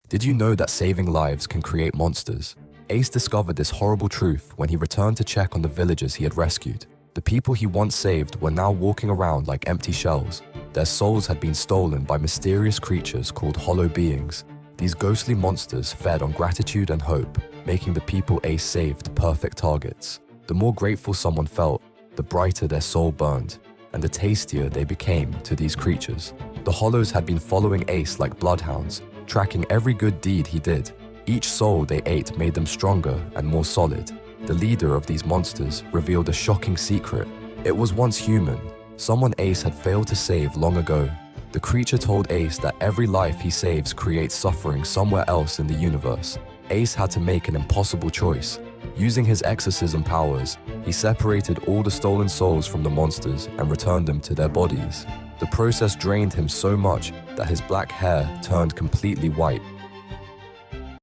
Did you know that saving lives can create monsters? Ace discovered this horrible truth when he returned to check on the villagers he had rescued. The people he once saved were now walking around like empty shells. Their souls had been stolen by mysterious creatures called hollow beings. These ghostly monsters fed on gratitude and hope, making the people Ace saved perfect targets. The more grateful someone felt, the brighter their soul burned, and the tastier they became to these creatures. The hollows had been following Ace like bloodhounds, tracking every good deed he did. Each soul they ate made them stronger and more solid. The leader of these monsters revealed a shocking secret. It was once human, someone Ace had failed to save long ago. The creature told Ace that every life he saves creates suffering somewhere else in the universe. Ace had to make an impossible choice. Using his exorcism powers, he separated all the stolen souls from the monsters and returned them to their bodies. The process drained him so much that his black hair turned completely white.